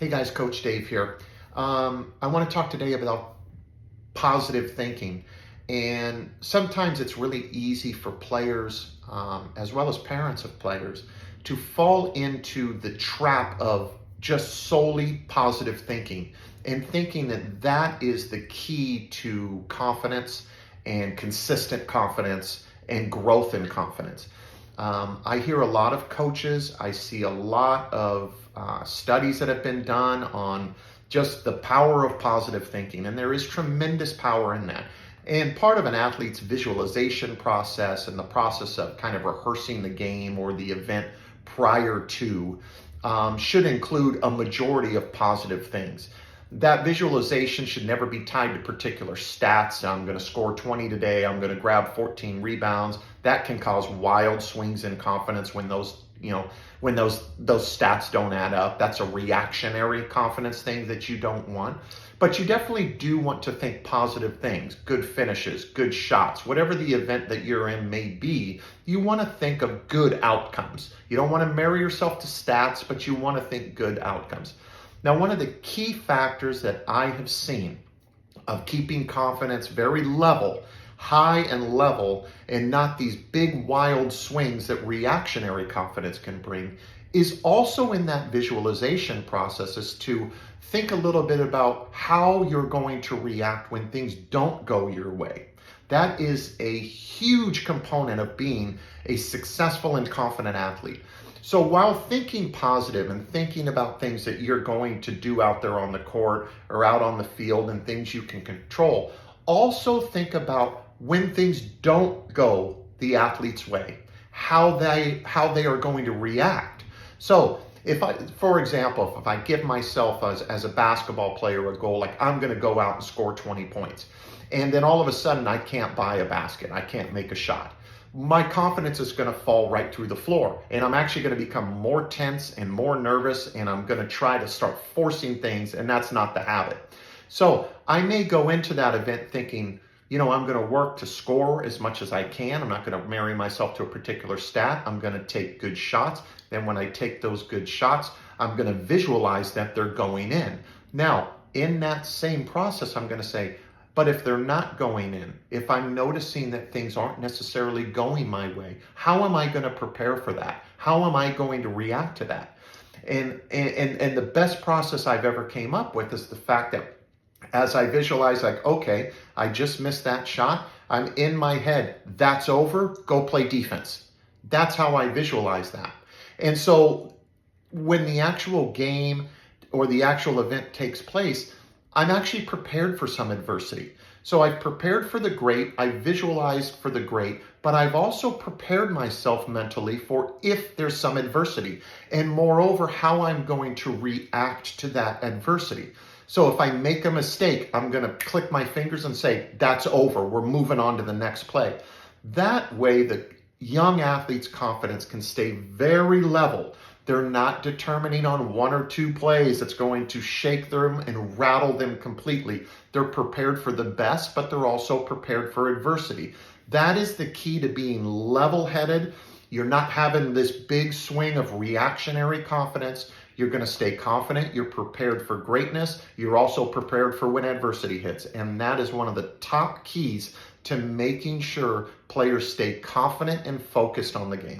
Hey guys, Coach Dave here. I want to talk today about positive thinking. And sometimes it's really easy for players, as well as parents of players, to fall into the trap of just solely positive thinking and thinking that that is the key to confidence and consistent confidence and growth in confidence. I hear a lot of coaches, I see a lot of studies that have been done on just the power of positive thinking, and there is tremendous power in that. And part of an athlete's visualization process and the process of kind of rehearsing the game or the event prior to should include a majority of positive things. That visualization should never be tied to particular stats. I'm going to score 20 today. I'm going to grab 14 rebounds. That can cause wild swings in confidence when those stats don't add up. That's a reactionary confidence thing that you don't want. But you definitely do want to think positive things, good finishes, good shots, whatever the event that you're in may be. You want to think of good outcomes. You don't want to marry yourself to stats, but you want to think good outcomes. Now, one of the key factors that I have seen of keeping confidence very level, high and level, and not these big wild swings that reactionary confidence can bring, is also in that visualization process, is to think a little bit about how you're going to react when things don't go your way. That is a huge component of being a successful and confident athlete. So while thinking positive and thinking about things that you're going to do out there on the court or out on the field and things you can control, also think about when things don't go the athlete's way, how they are going to react. So for example, if I give myself as a basketball player a goal, like I'm going to go out and score 20 points, and then all of a sudden I can't buy a basket, I can't make a shot, my confidence is going to fall right through the floor. And I'm actually going to become more tense and more nervous, and I'm going to try to start forcing things, and that's not the habit. So I may go into that event thinking, I'm going to work to score as much as I can. I'm not going to marry myself to a particular stat. I'm going to take good shots. Then when I take those good shots, I'm going to visualize that they're going in. Now, in that same process, I'm going to say, but if they're not going in, if I'm noticing that things aren't necessarily going my way, how am I going to prepare for that? How am I going to react to that? And the best process I've ever came up with is the fact that as I visualize, like, okay, I just missed that shot, I'm in my head, that's over, go play defense. That's how I visualize that. And so when the actual game or the actual event takes place, I'm actually prepared for some adversity. So I've prepared for the great, I visualized for the great, but I've also prepared myself mentally for if there's some adversity, and moreover, how I'm going to react to that adversity. So if I make a mistake, I'm going to click my fingers and say, that's over, we're moving on to the next play. That way, the young athlete's confidence can stay very level. They're not determining on one or two plays that's going to shake them and rattle them completely. They're prepared for the best, but they're also prepared for adversity. That is the key to being level-headed. You're not having this big swing of reactionary confidence. You're going to stay confident. You're prepared for greatness. You're also prepared for when adversity hits. And that is one of the top keys to making sure players stay confident and focused on the game.